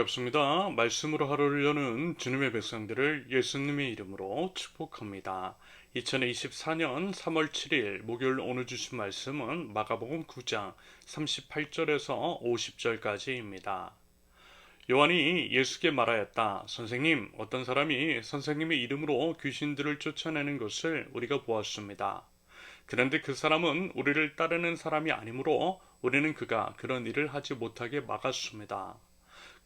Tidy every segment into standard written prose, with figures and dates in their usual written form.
반갑습니다. 말씀으로 하루를 여는 주님의 백성들을 예수님의 이름으로 축복합니다. 2024년 3월 7일 목요일 오늘 주신 말씀은 마가복음 9장 38절에서 50절까지입니다. 요한이 예수께 말하였다. 선생님, 어떤 사람이 선생님의 이름으로 귀신들을 쫓아내는 것을 우리가 보았습니다. 그런데 그 사람은 우리를 따르는 사람이 아니므로 우리는 그가 그런 일을 하지 못하게 막았습니다.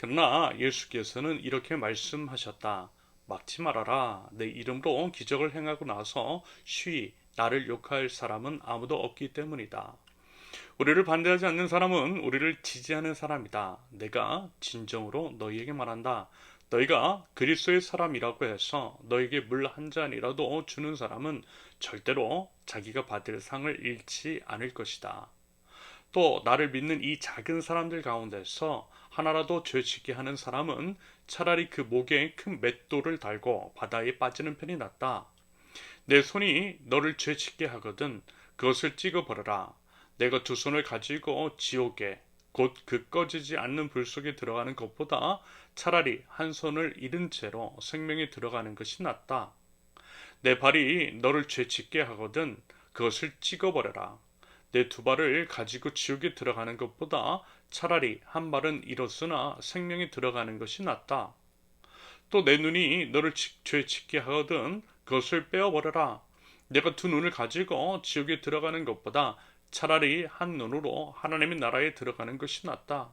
그러나 예수께서는 이렇게 말씀하셨다. 막지 말아라. 내 이름으로 기적을 행하고 나서 쉬 나를 욕할 사람은 아무도 없기 때문이다. 우리를 반대하지 않는 사람은 우리를 지지하는 사람이다. 내가 진정으로 너희에게 말한다. 너희가 그리스도의 사람이라고 해서 너에게 물 한 잔이라도 주는 사람은 절대로 자기가 받을 상을 잃지 않을 것이다. 또 나를 믿는 이 작은 사람들 가운데서 하나라도 죄짓게 하는 사람은 차라리 그 목에 큰 맷돌을 달고 바다에 빠지는 편이 낫다. 내 손이 너를 죄짓게 하거든 그것을 찍어버려라. 내가 두 손을 가지고 지옥에 곧 그 꺼지지 않는 불 속에 들어가는 것보다 차라리 한 손을 잃은 채로 생명에 들어가는 것이 낫다. 내 발이 너를 죄짓게 하거든 그것을 찍어버려라. 내 두 발을 가지고 지옥에 들어가는 것보다 차라리 한 발은 잃었으나 생명에 들어가는 것이 낫다. 또 내 눈이 너를 죄 짓게 하거든 그것을 빼어버려라. 내가 두 눈을 가지고 지옥에 들어가는 것보다 차라리 한 눈으로 하나님의 나라에 들어가는 것이 낫다.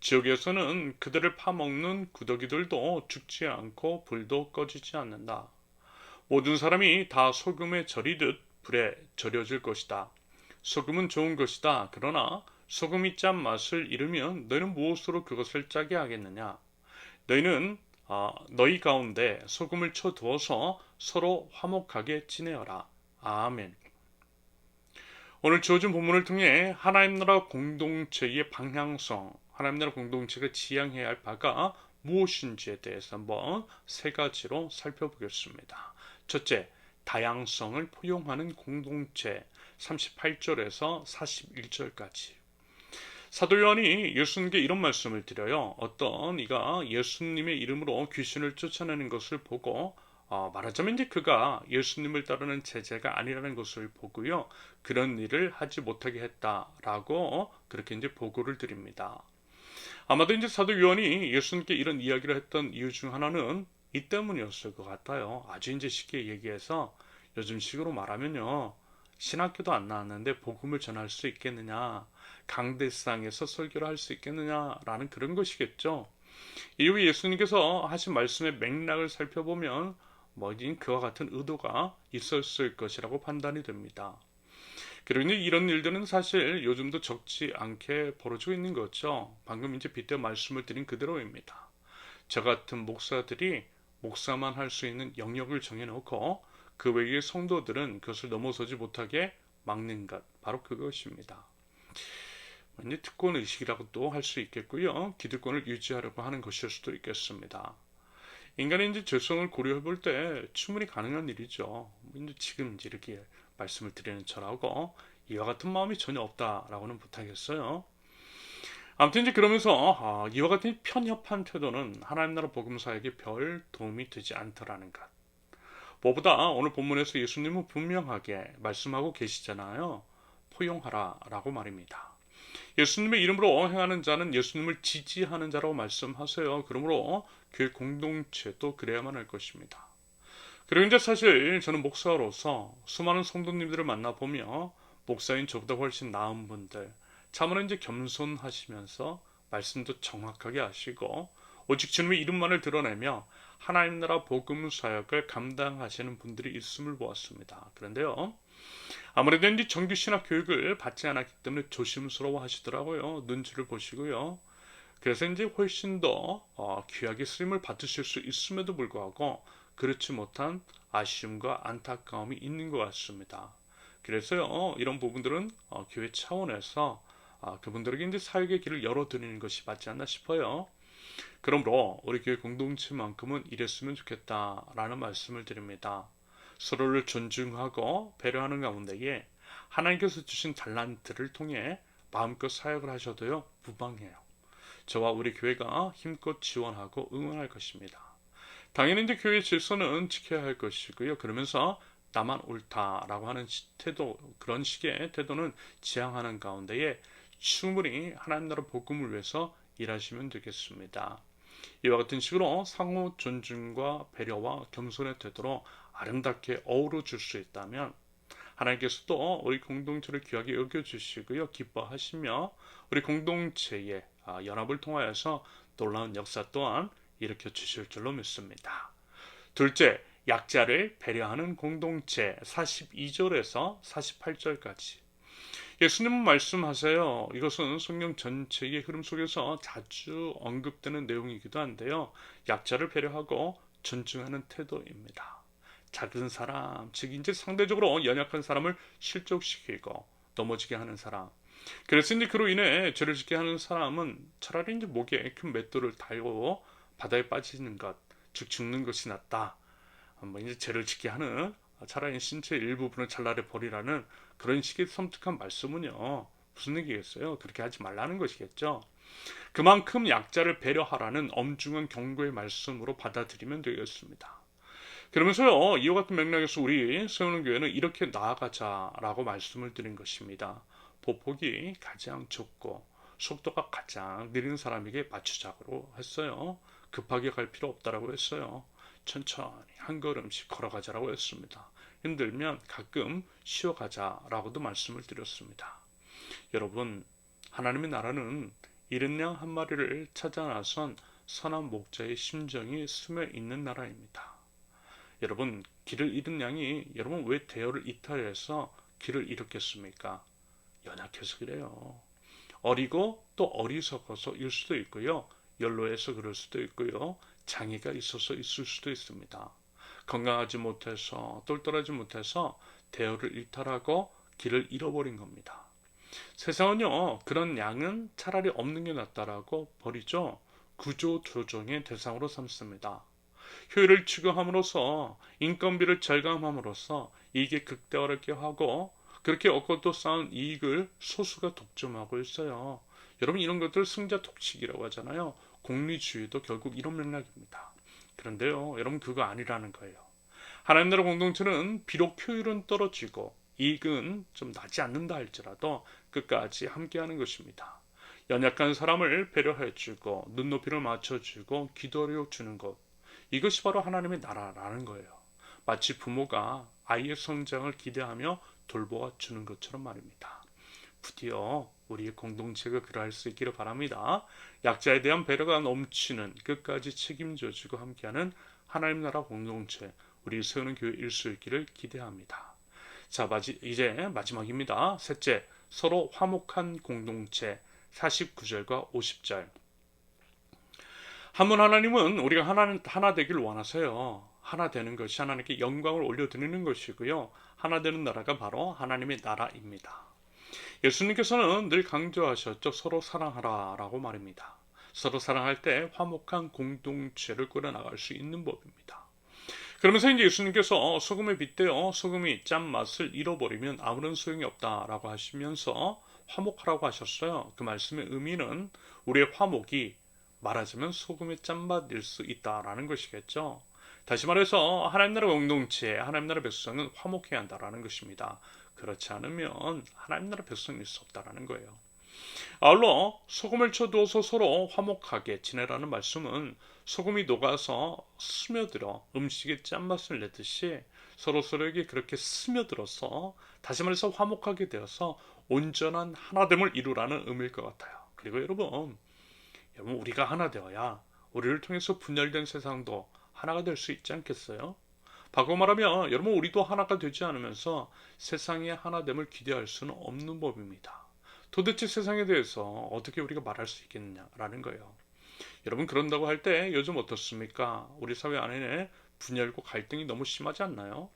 지옥에서는 그들을 파먹는 구더기들도 죽지 않고 불도 꺼지지 않는다. 모든 사람이 다 소금에 절이듯 불에 절여질 것이다. 소금은 좋은 것이다. 그러나 소금이 짠 맛을 잃으면 너희는 무엇으로 그것을 짜게 하겠느냐? 너희는 너희 가운데 소금을 쳐두어서 서로 화목하게 지내어라. 아멘. 오늘 주어진 본문을 통해 하나님 나라 공동체의 방향성, 하나님 나라 공동체가 지향해야 할 바가 무엇인지에 대해서 한번 세 가지로 살펴보겠습니다. 첫째, 다양성을 포용하는 공동체 38절에서 41절까지. 사도 요한이 예수님께 이런 말씀을 드려요. 어떤 이가 예수님의 이름으로 귀신을 쫓아내는 것을 보고 말하자면 이제 그가 예수님을 따르는 제자가 아니라는 것을 보고요. 그런 일을 하지 못하게 했다라고 그렇게 이제 보고를 드립니다. 아마도 이제 사도 요한이 예수님께 이런 이야기를 했던 이유 중 하나는 이 때문이었을 것 같아요. 아주 이제 쉽게 얘기해서 요즘식으로 말하면요. 신학교도 안 나왔는데 복음을 전할 수 있겠느냐, 강대상에서 설교를 할 수 있겠느냐라는 그런 것이겠죠. 이후 예수님께서 하신 말씀의 맥락을 살펴보면 뭐든 그와 같은 의도가 있었을 것이라고 판단이 됩니다. 그리고 이런 일들은 사실 요즘도 적지 않게 벌어지고 있는 거죠. 방금 이제 빗대 말씀을 드린 그대로입니다. 저 같은 목사들이 목사만 할 수 있는 영역을 정해놓고 그 외의 성도들은 그것을 넘어서지 못하게 막는 것, 바로 그것입니다. 이제 특권 의식이라고도 할 수 있겠고요. 기득권을 유지하려고 하는 것일 수도 있겠습니다. 인간의 이제 죄성을 고려해 볼 때 충분히 가능한 일이죠. 이제 지금 이제 이렇게 말씀을 드리는 저라고 이와 같은 마음이 전혀 없다라고는 못하겠어요. 아무튼 이제 그러면서 이와 같은 편협한 태도는 하나님 나라 복음사에게 별 도움이 되지 않더라는 것. 뭐보다 오늘 본문에서 예수님은 분명하게 말씀하고 계시잖아요. 포용하라 라고 말입니다. 예수님의 이름으로 행하는 자는 예수님을 지지하는 자라고 말씀하세요. 그러므로 교회 공동체도 그래야만 할 것입니다. 그리고 이제 사실 저는 목사로서 수많은 성도님들을 만나보며 목사인 저보다 훨씬 나은 분들, 참으로 이제 겸손하시면서 말씀도 정확하게 하시고 오직 주님의 이름만을 드러내며 하나님 나라 복음 사역을 감당하시는 분들이 있음을 보았습니다. 그런데요, 아무래도 이제 정규 신학 교육을 받지 않았기 때문에 조심스러워 하시더라고요. 눈치를 보시고요. 그래서 이제 훨씬 더 귀하게 쓰임을 받으실 수 있음에도 불구하고 그렇지 못한 아쉬움과 안타까움이 있는 것 같습니다. 그래서요, 이런 부분들은 교회 차원에서 그분들에게 이제 사역의 길을 열어드리는 것이 맞지 않나 싶어요. 그러므로 우리 교회 공동체만큼은 이랬으면 좋겠다라는 말씀을 드립니다. 서로를 존중하고 배려하는 가운데에 하나님께서 주신 달란트를 통해 마음껏 사역을 하셔도요 무방해요. 저와 우리 교회가 힘껏 지원하고 응원할 것입니다. 당연히 이제 교회 질서는 지켜야 할 것이고요. 그러면서 나만 옳다라고 하는 태도, 그런 식의 태도는 지향하는 가운데에 충분히 하나님 나라 복음을 위해서 일하시면 되겠습니다. 이와 같은 식으로 상호 존중과 배려와 겸손의 태도로 아름답게 어우러 줄 수 있다면 하나님께서도 우리 공동체를 귀하게 여겨주시고요. 기뻐하시며 우리 공동체의 연합을 통하여서 놀라운 역사 또한 일으켜 주실 줄로 믿습니다. 둘째, 약자를 배려하는 공동체 42절에서 48절까지. 예수님은 말씀하세요. 이것은 성경 전체의 흐름 속에서 자주 언급되는 내용이기도 한데요. 약자를 배려하고 존중하는 태도입니다. 작은 사람, 즉 이제 상대적으로 연약한 사람을 실족시키고 넘어지게 하는 사람. 그래서 이제 그로 인해 죄를 짓게 하는 사람은 차라리 이제 목에 큰 맷돌을 달고 바다에 빠지는 것, 즉 죽는 것이 낫다. 뭐 이제 죄를 짓게 하는 차라리 신체 일부분을 잘라내 버리라는 그런 식의 섬뜩한 말씀은요. 무슨 얘기겠어요? 그렇게 하지 말라는 것이겠죠. 그만큼 약자를 배려하라는 엄중한 경고의 말씀으로 받아들이면 되겠습니다. 그러면서요, 이와 같은 맥락에서 우리 세우는 교회는 이렇게 나아가자라고 말씀을 드린 것입니다. 보폭이 가장 좁고 속도가 가장 느린 사람에게 맞추자고 했어요. 급하게 갈 필요 없다라고 했어요. 천천히 한 걸음씩 걸어가자라고 했습니다. 힘들면 가끔 쉬어가자라고도 말씀을 드렸습니다. 여러분, 하나님의 나라는 이른 양 한 마리를 찾아 나선 선한 목자의 심정이 스며 있는 나라입니다. 여러분, 길을 잃은 양이 여러분 왜 대열을 이탈해서 길을 잃었겠습니까? 연약해서 그래요. 어리고 또 어리석어서일 수도 있고요. 연로해서 그럴 수도 있고요. 장애가 있어서 있을 수도 있습니다. 건강하지 못해서 똘똘하지 못해서 대열을 일탈하고 길을 잃어버린 겁니다. 세상은요, 그런 양은 차라리 없는 게 낫다라고 버리죠. 구조 조정의 대상으로 삼습니다. 효율을 추구함으로써 인건비를 절감함으로써 이익을 극대화하게 하고 그렇게 얻고도 쌓은 이익을 소수가 독점하고 있어요. 여러분 이런 것들 승자 독식이라고 하잖아요. 공리주의도 결국 이런 맥락입니다. 그런데요, 여러분 그거 아니라는 거예요. 하나님 나라 공동체는 비록 효율은 떨어지고 이익은 좀 나지 않는다 할지라도 끝까지 함께하는 것입니다. 연약한 사람을 배려해주고 눈높이를 맞춰주고 기도하려 주는 것, 이것이 바로 하나님의 나라라는 거예요. 마치 부모가 아이의 성장을 기대하며 돌보아 주는 것처럼 말입니다. 부디어 우리의 공동체가 그러할 수 있기를 바랍니다. 약자에 대한 배려가 넘치는 끝까지 책임져주고 함께하는 하나님 나라 공동체, 우리 세우는 교회 일수있기를 기대합니다. 자, 이제 마지막입니다. 셋째, 서로 화목한 공동체 49절과 50절. 한 분 하나님은 우리가 하나 되길 원하세요. 하나 되는 것이 하나님께 영광을 올려드리는 것이고요. 하나 되는 나라가 바로 하나님의 나라입니다. 예수님께서는 늘 강조하셨죠. 서로 사랑하라 라고 말입니다. 서로 사랑할 때 화목한 공동체를 꾸려나갈 수 있는 법입니다. 그러면서 이제 예수님께서 소금에 빗대어 소금이 짠맛을 잃어버리면 아무런 소용이 없다라고 하시면서 화목하라고 하셨어요. 그 말씀의 의미는 우리의 화목이 말하자면 소금의 짠맛일 수 있다라는 것이겠죠. 다시 말해서 하나님 나라 공동체, 하나님 나라 백성은 화목해야 한다라는 것입니다. 그렇지 않으면 하나님 나라 백성일 수 없다라는 거예요. 아울러 소금을 쳐두어서 서로 화목하게 지내라는 말씀은 소금이 녹아서 스며들어 음식에 짠맛을 내듯이 서로서로에게 그렇게 스며들어서 다시 말해서 화목하게 되어서 온전한 하나됨을 이루라는 의미일 것 같아요. 그리고 여러분 우리가 하나 되어야 우리를 통해서 분열된 세상도 하나가 될 수 있지 않겠어요? 바꿔 말하면 여러분 우리도 하나가 되지 않으면서 세상의 하나됨을 기대할 수는 없는 법입니다. 도대체 세상에 대해서 어떻게 우리가 말할 수 있겠느냐라는 거예요. 여러분 그런다고 할 때 요즘 어떻습니까? 우리 사회 안에 분열과 갈등이 너무 심하지 않나요?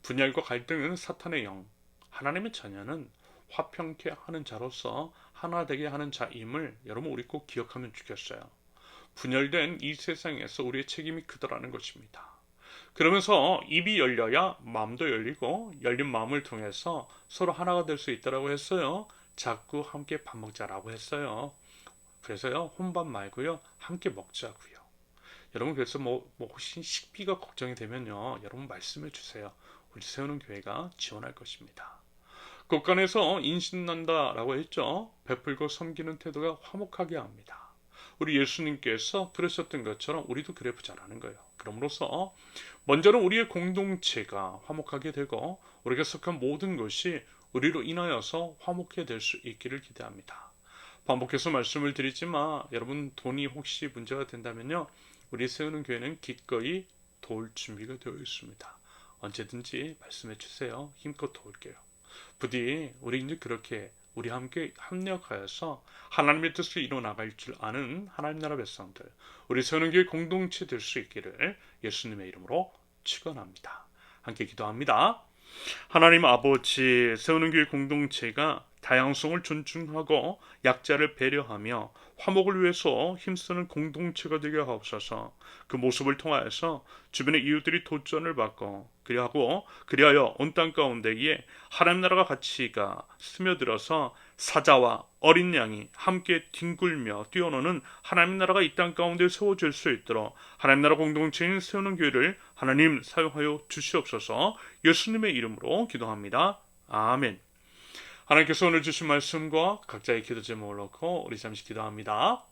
분열과 갈등은 사탄의 영, 하나님의 자녀는 화평케 하는 자로서 하나 되게 하는 자임을 여러분 우리 꼭 기억하면 좋겠어요. 분열된 이 세상에서 우리의 책임이 크다라는 것입니다. 그러면서 입이 열려야 마음도 열리고 열린 마음을 통해서 서로 하나가 될 수 있다라고 했어요. 자꾸 함께 밥 먹자라고 했어요. 그래서요, 혼밥 말고요, 함께 먹자고요. 여러분, 그래서 혹시 식비가 걱정이 되면요, 여러분 말씀해 주세요. 우리 세우는 교회가 지원할 것입니다. 곳간에서 인신난다라고 했죠. 베풀고 섬기는 태도가 화목하게 합니다. 우리 예수님께서 그러셨던 것처럼 우리도 그래 보자라는 거예요. 그럼으로써 먼저는 우리의 공동체가 화목하게 되고 우리가 속한 모든 것이 우리로 인하여서 화목해 될 수 있기를 기대합니다. 반복해서 말씀을 드리지만 여러분 돈이 혹시 문제가 된다면요. 우리 세우는 교회는 기꺼이 도울 준비가 되어 있습니다. 언제든지 말씀해 주세요. 힘껏 도울게요. 부디 우리 이제 그렇게 우리 함께 협력하여서 하나님의 뜻을 이뤄 나갈 줄 아는 하나님 나라 백성들, 우리 세우는교회 공동체 될 수 있기를 예수님의 이름으로 축원합니다. 함께 기도합니다. 하나님 아버지, 세우는교회 공동체가 다양성을 존중하고 약자를 배려하며 화목을 위해서 힘쓰는 공동체가 되게 하옵소서. 그 모습을 통하여서 주변의 이웃들이 도전을 받고 그리하여 온 땅 가운데에 하나님 나라가 가치가 스며들어서 사자와 어린 양이 함께 뒹굴며 뛰어노는 하나님 나라가 이 땅 가운데 세워질 수 있도록 하나님 나라 공동체인 세우는 교회를 하나님 사용하여 주시옵소서. 예수님의 이름으로 기도합니다. 아멘. 하나님께서 오늘 주신 말씀과 각자의 기도 제목을 놓고 우리 잠시 기도합니다.